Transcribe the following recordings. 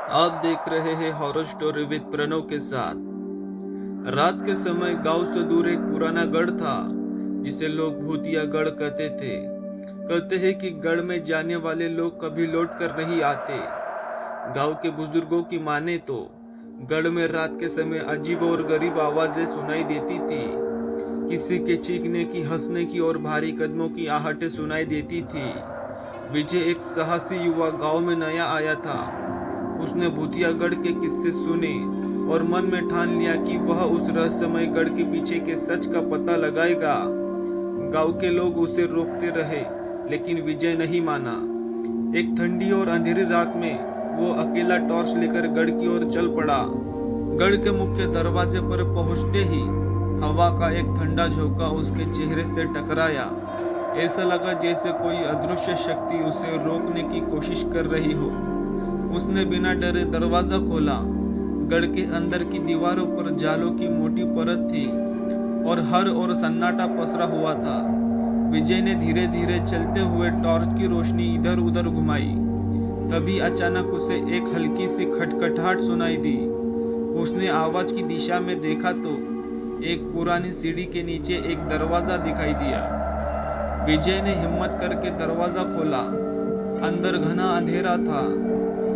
आप देख रहे हैं हॉरर स्टोरी विद प्रणव के साथ। रात के समय गांव से दूर एक पुराना गढ़ था जिसे लोग भूतिया गढ़ कहते थे। कहते हैं कि गढ़ में जाने वाले लोग कभी लौट कर नहीं आते। गांव के बुजुर्गों की माने तो गढ़ में रात के समय अजीब और गरीब आवाजें सुनाई देती थी। किसी के चीखने की, हंसने की और भारी कदमों की आहटें सुनाई देती थी। विजय एक साहसी युवा गांव में नया आया था। उसने भूतियागढ़ के किस्से सुने और मन में ठान लिया कि वह उस रहस्यमय गढ़ के पीछे के सच का पता लगाएगा। गांव के लोग उसे रोकते रहे, लेकिन विजय नहीं माना। एक ठंडी और अंधेरी रात में वो अकेला टॉर्च लेकर गढ़ की ओर चल पड़ा। गढ़ के मुख्य दरवाजे पर पहुंचते ही हवा का एक ठंडा झोंका उसके चेहरे से टकराया। ऐसा लगा जैसे कोई अदृश्य शक्ति उसे रोकने की कोशिश कर रही हो। उसने बिना डरे दरवाजा खोला। गढ़ के अंदर की दीवारों पर जालों की मोटी परत थी और हर ओर सन्नाटा पसरा हुआ था। विजय ने धीरे धीरे चलते हुए टॉर्च की रोशनी इधर उधर घुमाई। तभी अचानक उसे एक हल्की सी खटखटाहट सुनाई दी। उसने आवाज की दिशा में देखा तो एक पुरानी सीढ़ी के नीचे एक दरवाजा दिखाई दिया। विजय ने हिम्मत करके दरवाजा खोला। अंदर घना अंधेरा था।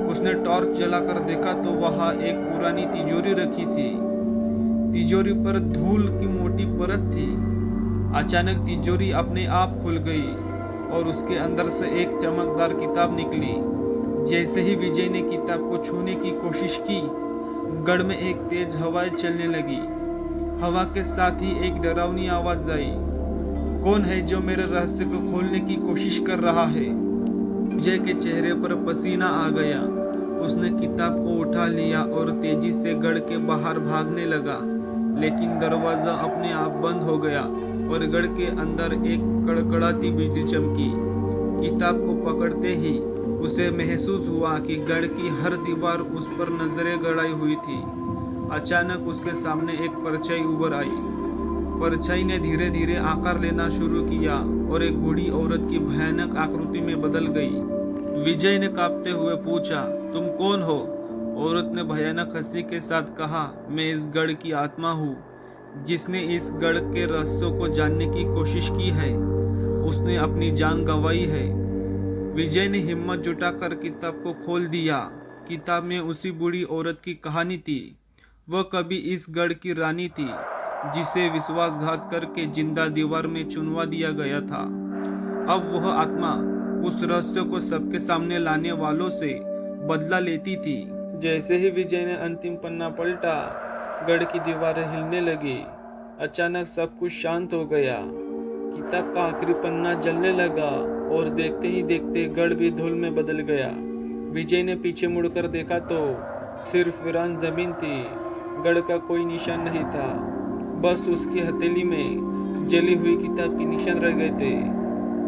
उसने टॉर्च जलाकर देखा तो वहां एक पुरानी तिजोरी रखी थी। तिजोरी पर धूल की मोटी परत थी। अचानक तिजोरी अपने आप खुल गई और उसके अंदर से एक चमकदार किताब निकली। जैसे ही विजय ने किताब को छूने की कोशिश की, गढ़ में एक तेज हवाएं चलने लगी। हवा के साथ ही एक डरावनी आवाज आई, कौन है जो मेरे रहस्य को खोलने की कोशिश कर रहा है? विजय के चेहरे पर पसीना आ गया। उसने किताब को उठा लिया और तेजी से गढ़ के बाहर भागने लगा, लेकिन दरवाजा अपने आप बंद हो गया और गढ़ के अंदर एक कड़कड़ाती बिजली चमकी। किताब को पकड़ते ही उसे महसूस हुआ कि गढ़ की हर दीवार उस पर नजरें गड़ाई हुई थी। अचानक उसके सामने एक परछाई उभर आई। परछाई ने धीरे धीरे आकार लेना शुरू किया और एक बूढ़ी औरत की भयानक आकृति में बदल गई। विजय ने कांपते हुए पूछा, तुम कौन हो? औरत ने भयानक हंसी के साथ कहा, मैं इस गढ़ की आत्मा हूँ, जिसने इस गढ़ के रहस्यों को जानने की कोशिश की है। उसने अपनी जान गंवाई है। विजय ने हिम्मत जुटाकर किताब को खोल दिया। किताब में उसी बूढ़ी औरत की कहानी थी। वह कभी इस गढ़ की रानी थी, जिसे विश्वासघात करके जिंदा दीवार में चुनवा दिया गया था। अब वह आत्मा उस रहस्य को सबके सामने लाने वालों से बदला लेती थी। जैसे ही विजय ने अंतिम पन्ना पलटा, गढ़ की दीवारें हिलने लगी। अचानक सब कुछ शांत हो गया। किताब का आखिरी पन्ना जलने लगा और देखते ही देखते गढ़ भी धूल में बदल गया। विजय ने पीछे मुड़कर देखा तो सिर्फ वीरान जमीन थी। गढ़ का कोई निशान नहीं था। बस उसकी हथेली में जली हुई किताब के निशान रह गए थे।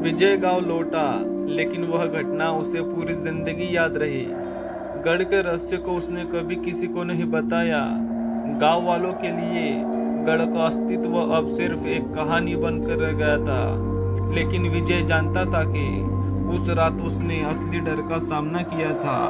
विजय गांव लौटा, लेकिन वह घटना उसे पूरी जिंदगी याद रही। गढ़ के रहस्य को उसने कभी किसी को नहीं बताया। गांव वालों के लिए गढ़ का अस्तित्व अब सिर्फ एक कहानी बनकर रह गया था। लेकिन विजय जानता था कि उस रात उसने असली डर का सामना किया था।